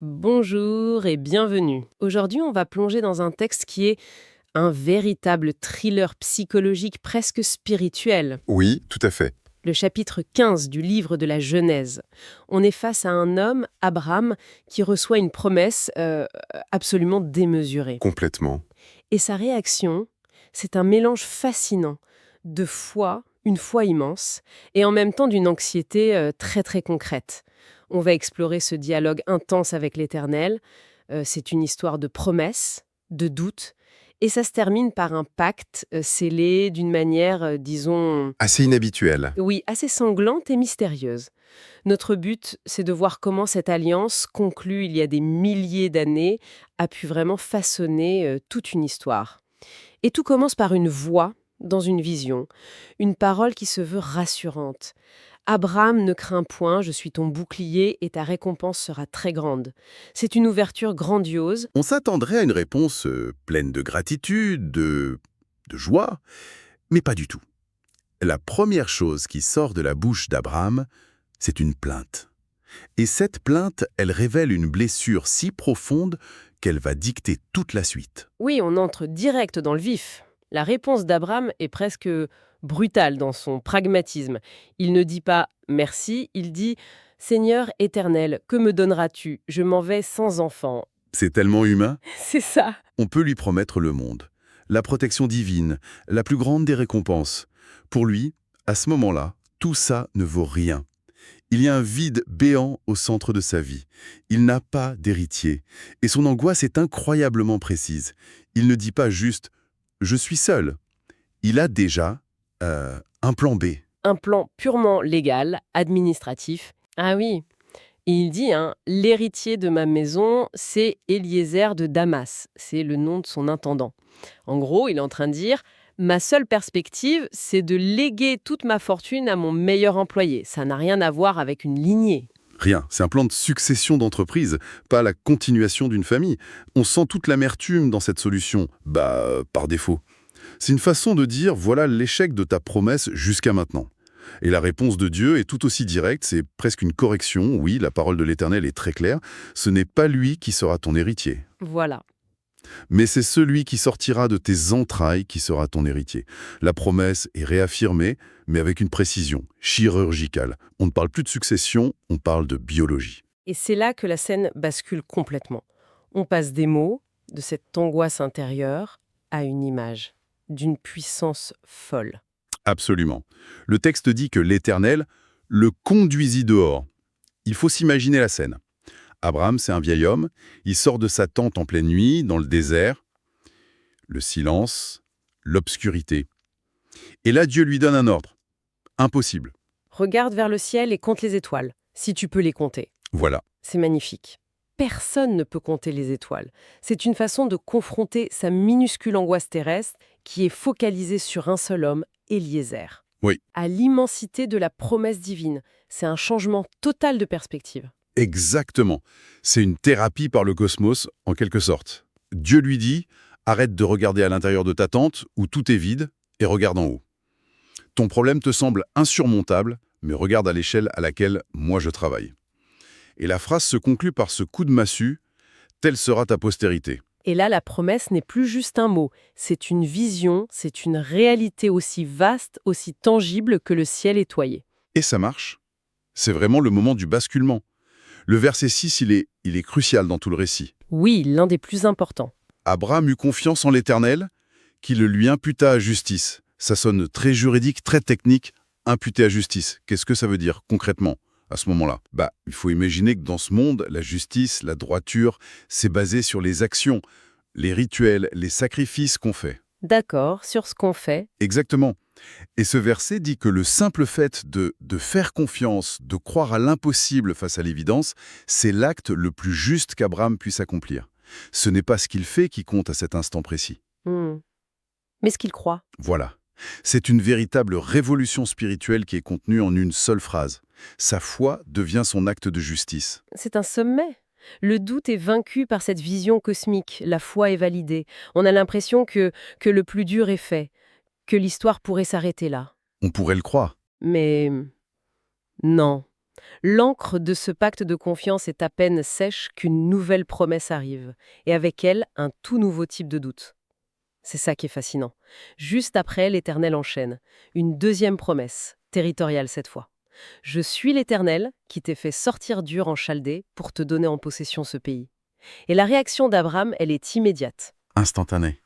Bonjour et bienvenue. Aujourd'hui, on va plonger dans un texte qui est un véritable thriller psychologique presque spirituel. Oui, tout à fait. Le chapitre 15 du livre de la Genèse. On est face à un homme, Abraham, qui reçoit une promesse absolument démesurée. Complètement. Et sa réaction, c'est un mélange fascinant de foi, une foi immense, et en même temps d'une anxiété très très concrète. On va explorer ce dialogue intense avec l'Éternel. C'est une histoire de promesses, de doutes, et ça se termine par un pacte scellé d'une manière, disons, Assez inhabituel. oui, assez sanglante et mystérieuse. Notre but, c'est de voir comment cette alliance, conclue il y a des milliers d'années, a pu vraiment façonner toute une histoire. Et tout commence par une voix dans une vision, une parole qui se veut rassurante. Abraham, ne crains point, je suis ton bouclier et ta récompense sera très grande. C'est une ouverture grandiose. On s'attendrait à une réponse pleine de gratitude, de joie, mais pas du tout. La première chose qui sort de la bouche d'Abraham, c'est une plainte. Et cette plainte, elle révèle une blessure si profonde qu'elle va dicter toute la suite. Oui, on entre direct dans le vif. La réponse d'Abraham est presque brutale dans son pragmatisme. Il ne dit pas merci, il dit Seigneur éternel, que me donneras-tu? Je m'en vais sans enfant. C'est tellement humain, C'est ça. on peut lui promettre le monde, la protection divine, la plus grande des récompenses. Pour lui, à ce moment-là, tout ça ne vaut rien. Il y a un vide béant au centre de sa vie. Il n'a pas d'héritier. Et son angoisse est incroyablement précise. Il ne dit pas juste « je suis seul ». Il a déjà un plan B. Un plan purement légal, administratif. Ah oui. Et il dit, l'héritier de ma maison, c'est Eliezer de Damas. C'est le nom de son intendant. En gros, il est en train de dire, ma seule perspective, c'est de léguer toute ma fortune à mon meilleur employé. Ça n'a rien à voir avec une lignée. Rien, c'est un plan de succession d'entreprise, pas la continuation d'une famille. On sent toute l'amertume dans cette solution, par défaut. C'est une façon de dire, voilà l'échec de ta promesse jusqu'à maintenant. Et la réponse de Dieu est tout aussi directe, c'est presque une correction. Oui, la parole de l'Éternel est très claire. Ce n'est pas lui qui sera ton héritier, Voilà. mais c'est celui qui sortira de tes entrailles qui sera ton héritier. La promesse est réaffirmée, mais avec une précision chirurgicale. On ne parle plus de succession, on parle de biologie. Et c'est là que la scène bascule complètement. On passe des mots, de cette angoisse intérieure, à une image, d'une puissance folle. Absolument. Le texte dit que l'Éternel le conduisit dehors. Il faut s'imaginer la scène. Abraham, c'est un vieil homme, il sort de sa tente en pleine nuit, dans le désert, le silence, l'obscurité. Et là, Dieu lui donne un ordre. Impossible. Regarde vers le ciel et compte les étoiles, si tu peux les compter. Voilà. C'est magnifique. Personne ne peut compter les étoiles. C'est une façon de confronter sa minuscule angoisse terrestre qui est focalisée sur un seul homme, Eliezer. Oui. À l'immensité de la promesse divine. C'est un changement total de perspective. Exactement. C'est une thérapie par le cosmos, en quelque sorte. Dieu lui dit, arrête de regarder à l'intérieur de ta tente, où tout est vide, et regarde en haut. Ton problème te semble insurmontable, mais regarde à l'échelle à laquelle moi je travaille. Et la phrase se conclut par ce coup de massue, telle sera ta postérité. Et là, la promesse n'est plus juste un mot. C'est une vision, c'est une réalité aussi vaste, aussi tangible que le ciel étoilé. Et ça marche. C'est vraiment le moment du basculement. Le verset 6, il est crucial dans tout le récit. Oui, l'un des plus importants. Abraham eut confiance en l'Éternel, qui le lui imputa à justice. Ça sonne très juridique, très technique, imputé à justice. Qu'est-ce que ça veut dire concrètement à ce moment-là? Il faut imaginer que dans ce monde, la justice, la droiture, c'est basé sur les actions, les rituels, les sacrifices qu'on fait. D'accord, sur ce qu'on fait. Exactement. Et ce verset dit que le simple fait de faire confiance, de croire à l'impossible face à l'évidence, c'est l'acte le plus juste qu'Abraham puisse accomplir. Ce n'est pas ce qu'il fait qui compte à cet instant précis. Mais ce qu'il croit. Voilà. C'est une véritable révolution spirituelle qui est contenue en une seule phrase. Sa foi devient son acte de justice. C'est un sommet. Le doute est vaincu par cette vision cosmique, la foi est validée. On a l'impression que le plus dur est fait, que l'histoire pourrait s'arrêter là. On pourrait le croire. Mais non. L'encre de ce pacte de confiance est à peine sèche qu'une nouvelle promesse arrive, et avec elle, un tout nouveau type de doute. C'est ça qui est fascinant. Juste après, l'Éternel enchaîne. Une deuxième promesse, territoriale cette fois. Je suis l'Éternel qui t'ai fait sortir d'Ur en Chaldée pour te donner en possession ce pays. Et la réaction d'Abraham, elle est immédiate. Instantané.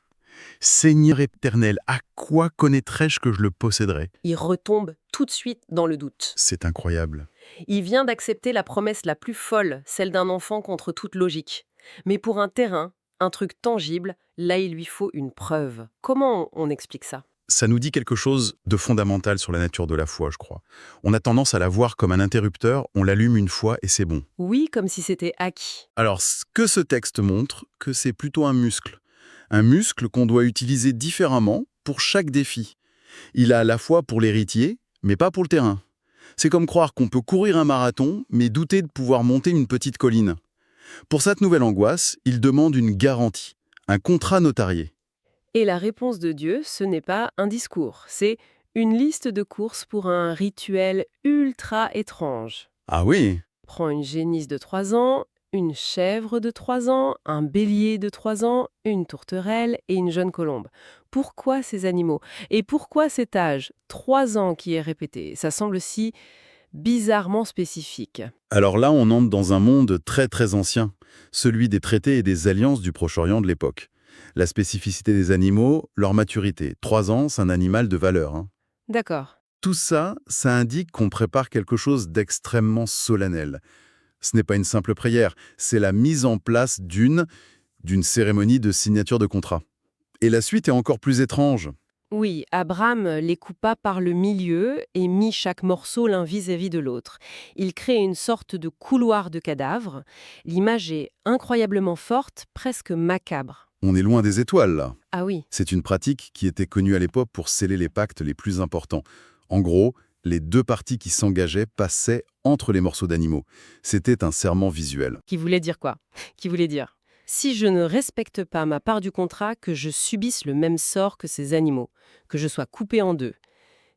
Seigneur éternel, à quoi connaîtrais-je que je le posséderais? Il retombe tout de suite dans le doute. C'est incroyable. Il vient d'accepter la promesse la plus folle, celle d'un enfant contre toute logique. Mais pour un terrain, un truc tangible, là il lui faut une preuve. Comment on explique ça? Ça nous dit quelque chose de fondamental sur la nature de la foi, je crois. On a tendance à la voir comme un interrupteur, on l'allume une fois et c'est bon. Oui, comme si c'était acquis. Alors, ce que ce texte montre, que c'est plutôt un muscle. Un muscle qu'on doit utiliser différemment pour chaque défi. Il a à la fois pour l'héritier, mais pas pour le terrain. C'est comme croire qu'on peut courir un marathon, mais douter de pouvoir monter une petite colline. Pour cette nouvelle angoisse, il demande une garantie, un contrat notarié. Et la réponse de Dieu, ce n'est pas un discours, c'est une liste de courses pour un rituel ultra étrange. Ah oui, Prends une génisse de 3 ans, une chèvre de 3 ans, un bélier de 3 ans, une tourterelle et une jeune colombe. Pourquoi ces animaux? Et pourquoi cet âge, 3 ans, qui est répété? Ça semble si bizarrement spécifique. alors là on entre dans un monde très très ancien, celui des traités et des alliances du Proche-Orient de l'époque. La spécificité des animaux, leur maturité. 3 ans, c'est un animal de valeur, hein. D'accord. Tout ça, ça indique qu'on prépare quelque chose d'extrêmement solennel. Ce n'est pas une simple prière, c'est la mise en place d'une cérémonie de signature de contrat. Et la suite est encore plus étrange. Oui, Abraham les coupa par le milieu et mit chaque morceau l'un vis-à-vis de l'autre. Il crée une sorte de couloir de cadavres. L'image est incroyablement forte, presque macabre. On est loin des étoiles, là. Ah oui, C'est une pratique qui était connue à l'époque pour sceller les pactes les plus importants. En gros, les deux parties qui s'engageaient passaient entre les morceaux d'animaux. C'était un serment visuel. qui voulait dire quoi? Qui voulait dire, si je ne respecte pas ma part du contrat, que je subisse le même sort que ces animaux, que je sois coupé en deux.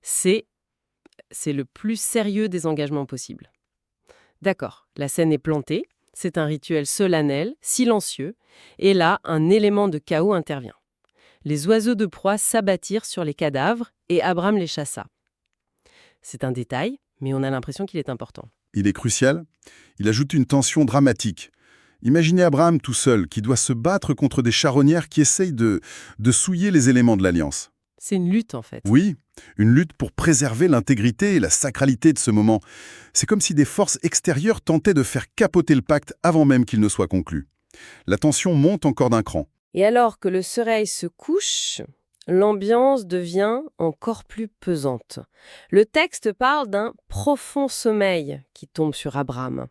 C'est le plus sérieux des engagements possibles. D'accord, la scène est plantée, c'est un rituel solennel, silencieux, et là, un élément de chaos intervient. Les oiseaux de proie s'abattirent sur les cadavres et Abraham les chassa. C'est un détail, mais on a l'impression qu'il est important. Il est crucial. Il ajoute une tension dramatique. Imaginez Abraham tout seul, qui doit se battre contre des charognards qui essayent de souiller les éléments de l'alliance. C'est une lutte en fait. Oui, une lutte pour préserver l'intégrité et la sacralité de ce moment. C'est comme si des forces extérieures tentaient de faire capoter le pacte avant même qu'il ne soit conclu. La tension monte encore d'un cran. Et alors que le soleil se couche, l'ambiance devient encore plus pesante. Le texte parle d'un profond sommeil qui tombe sur Abraham.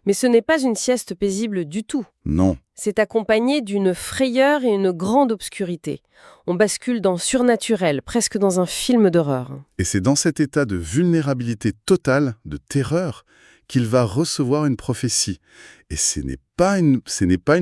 Mais ce n'est pas une sieste paisible du tout. Non, C'est accompagné d'une frayeur et une grande obscurité. On bascule dans surnaturel, presque dans un film d'horreur. et c'est dans cet état de vulnérabilité totale, de terreur, qu'il va recevoir une prophétie. Et ce n'est pas une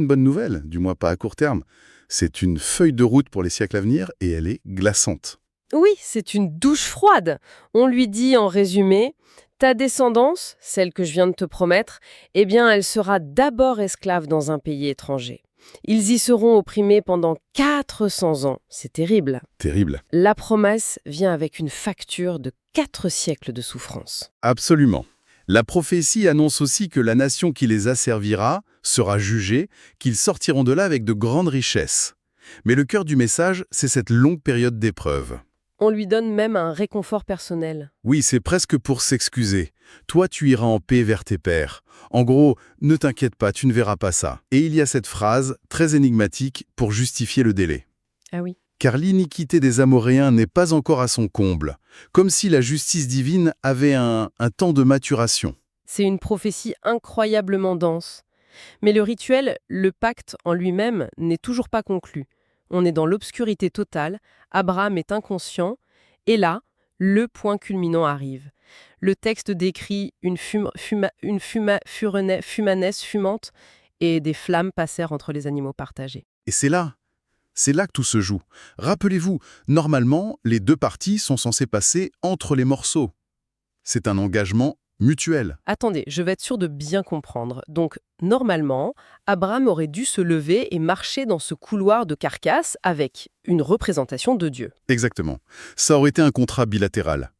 bonne nouvelle, du moins pas à court terme. C'est une feuille de route pour les siècles à venir et elle est glaçante. Oui, c'est une douche froide. On lui dit en résumé, ta descendance, celle que je viens de te promettre, eh bien elle sera d'abord esclave dans un pays étranger. Ils y seront opprimés pendant 400 ans. C'est terrible. Terrible. La promesse vient avec une facture de 4 siècles de souffrance. Absolument. La prophétie annonce aussi que la nation qui les asservira sera jugée, qu'ils sortiront de là avec de grandes richesses. Mais le cœur du message, c'est cette longue période d'épreuve. On lui donne même un réconfort personnel. Oui, c'est presque pour s'excuser. Toi, tu iras en paix vers tes pères. En gros, ne t'inquiète pas, tu ne verras pas ça. Et il y a cette phrase, très énigmatique, pour justifier le délai. Ah oui. Car l'iniquité des Amoréens n'est pas encore à son comble, comme si la justice divine avait un temps de maturation. C'est une prophétie incroyablement dense. Mais le rituel, le pacte en lui-même, n'est toujours pas conclu. On est dans l'obscurité totale, Abraham est inconscient, et là, le point culminant arrive. Le texte décrit une fumanesse fumante et des flammes passèrent entre les animaux partagés. Et c'est là que tout se joue. Rappelez-vous, normalement, les deux parties sont censées passer entre les morceaux. C'est un engagement mutuelle. Attendez, je vais être sûr de bien comprendre. Donc, normalement, Abraham aurait dû se lever et marcher dans ce couloir de carcasse avec une représentation de Dieu. Exactement. Ça aurait été un contrat bilatéral.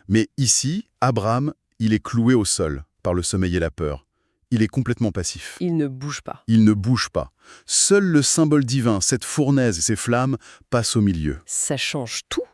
Mais ici, Abraham, il est cloué au sol par le sommeil et la peur. Il est complètement passif. Il ne bouge pas. Il ne bouge pas. Seul le symbole divin, cette fournaise et ses flammes, passe au milieu. Ça change tout.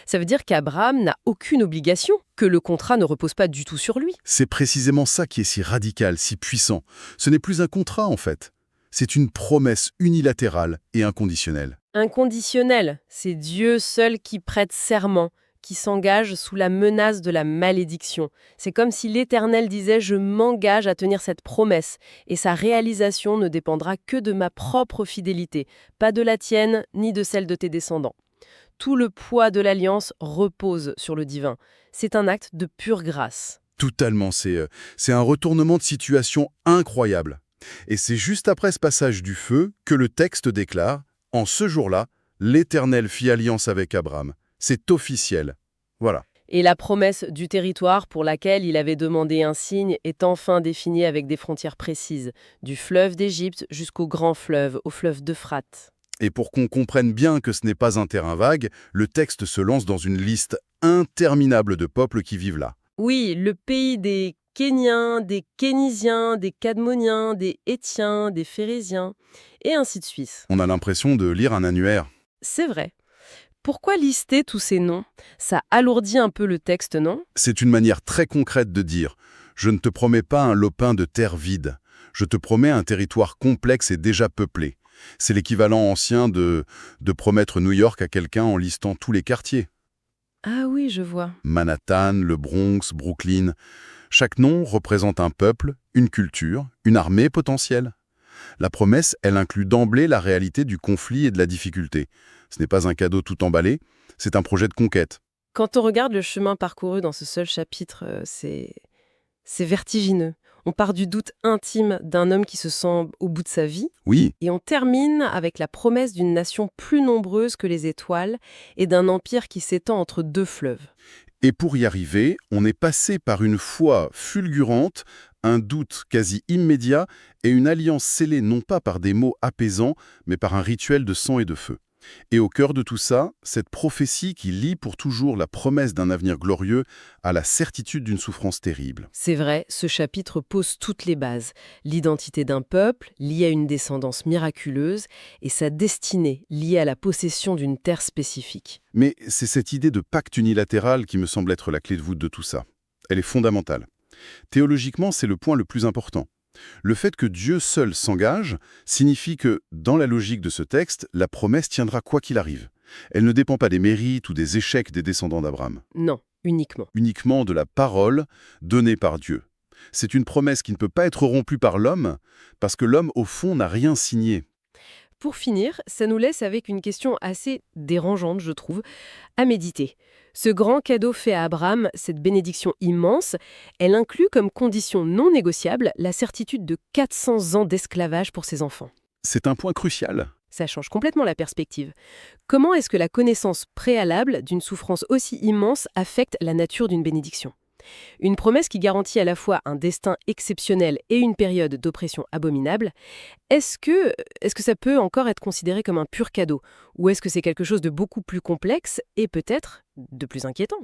Ça veut dire qu'Abraham n'a aucune obligation, que le contrat ne repose pas du tout sur lui. C'est précisément ça qui est si radical, si puissant. Ce n'est plus un contrat, en fait. C'est une promesse unilatérale et inconditionnelle. Inconditionnel, c'est Dieu seul qui prête serment, qui s'engage sous la menace de la malédiction. C'est comme si l'Éternel disait « Je m'engage à tenir cette promesse, et sa réalisation ne dépendra que de ma propre fidélité, pas de la tienne ni de celle de tes descendants. » Tout le poids de l'alliance repose sur le divin. C'est un acte de pure grâce. Totalement, c'est un retournement de situation incroyable. Et c'est juste après ce passage du feu que le texte déclare « En ce jour-là, l'Éternel fit alliance avec Abraham. » C'est officiel. Voilà. Et la promesse du territoire pour laquelle il avait demandé un signe est enfin définie avec des frontières précises, du fleuve d'Égypte jusqu'au grand fleuve, au fleuve d'Euphrate. Et pour qu'on comprenne bien que ce n'est pas un terrain vague, le texte se lance dans une liste interminable de peuples qui vivent là. Oui, le pays des Kéniens, des Kénisiens, des Cadmoniens, des Hétiens, des Phérésiens, et ainsi de suite. On a l'impression de lire un annuaire. C'est vrai. Pourquoi lister tous ces noms? Ça alourdit un peu le texte, non? C'est une manière très concrète de dire « Je ne te promets pas un lopin de terre vide. Je te promets un territoire complexe et déjà peuplé. » C'est l'équivalent ancien de promettre New York à quelqu'un en listant tous les quartiers. Ah oui, je vois. Manhattan, le Bronx, Brooklyn. Chaque nom représente un peuple, une culture, une armée potentielle. La promesse, elle inclut d'emblée la réalité du conflit et de la difficulté. Ce n'est pas un cadeau tout emballé, c'est un projet de conquête. Quand on regarde le chemin parcouru dans ce seul chapitre, c'est vertigineux. On part du doute intime d'un homme qui se sent au bout de sa vie, Oui, et on termine avec la promesse d'une nation plus nombreuse que les étoiles et d'un empire qui s'étend entre deux fleuves. et pour y arriver, on est passé par une foi fulgurante, un doute quasi immédiat et une alliance scellée non pas par des mots apaisants, mais par un rituel de sang et de feu. Et au cœur de tout ça, cette prophétie qui lie pour toujours la promesse d'un avenir glorieux à la certitude d'une souffrance terrible. C'est vrai, ce chapitre pose toutes les bases. L'identité d'un peuple, liée à une descendance miraculeuse, et sa destinée, liée à la possession d'une terre spécifique. Mais c'est cette idée de pacte unilatéral qui me semble être la clé de voûte de tout ça. Elle est fondamentale. Théologiquement, c'est le point le plus important. Le fait que Dieu seul s'engage signifie que, dans la logique de ce texte, la promesse tiendra quoi qu'il arrive. Elle ne dépend pas des mérites ou des échecs des descendants d'Abraham, Non, uniquement. uniquement de la parole donnée par Dieu. C'est une promesse qui ne peut pas être rompue par l'homme, parce que l'homme, au fond, n'a rien signé. Pour finir, ça nous laisse avec une question assez dérangeante, je trouve, à méditer. Ce grand cadeau fait à Abraham, cette bénédiction immense, elle inclut comme condition non négociable la certitude de 400 ans d'esclavage pour ses enfants. C'est un point crucial. Ça change complètement la perspective. Comment est-ce que la connaissance préalable d'une souffrance aussi immense affecte la nature d'une bénédiction ? Une promesse qui garantit à la fois un destin exceptionnel et une période d'oppression abominable, est-ce que ça peut encore être considéré comme un pur cadeau? Ou est-ce que c'est quelque chose de beaucoup plus complexe et peut-être de plus inquiétant?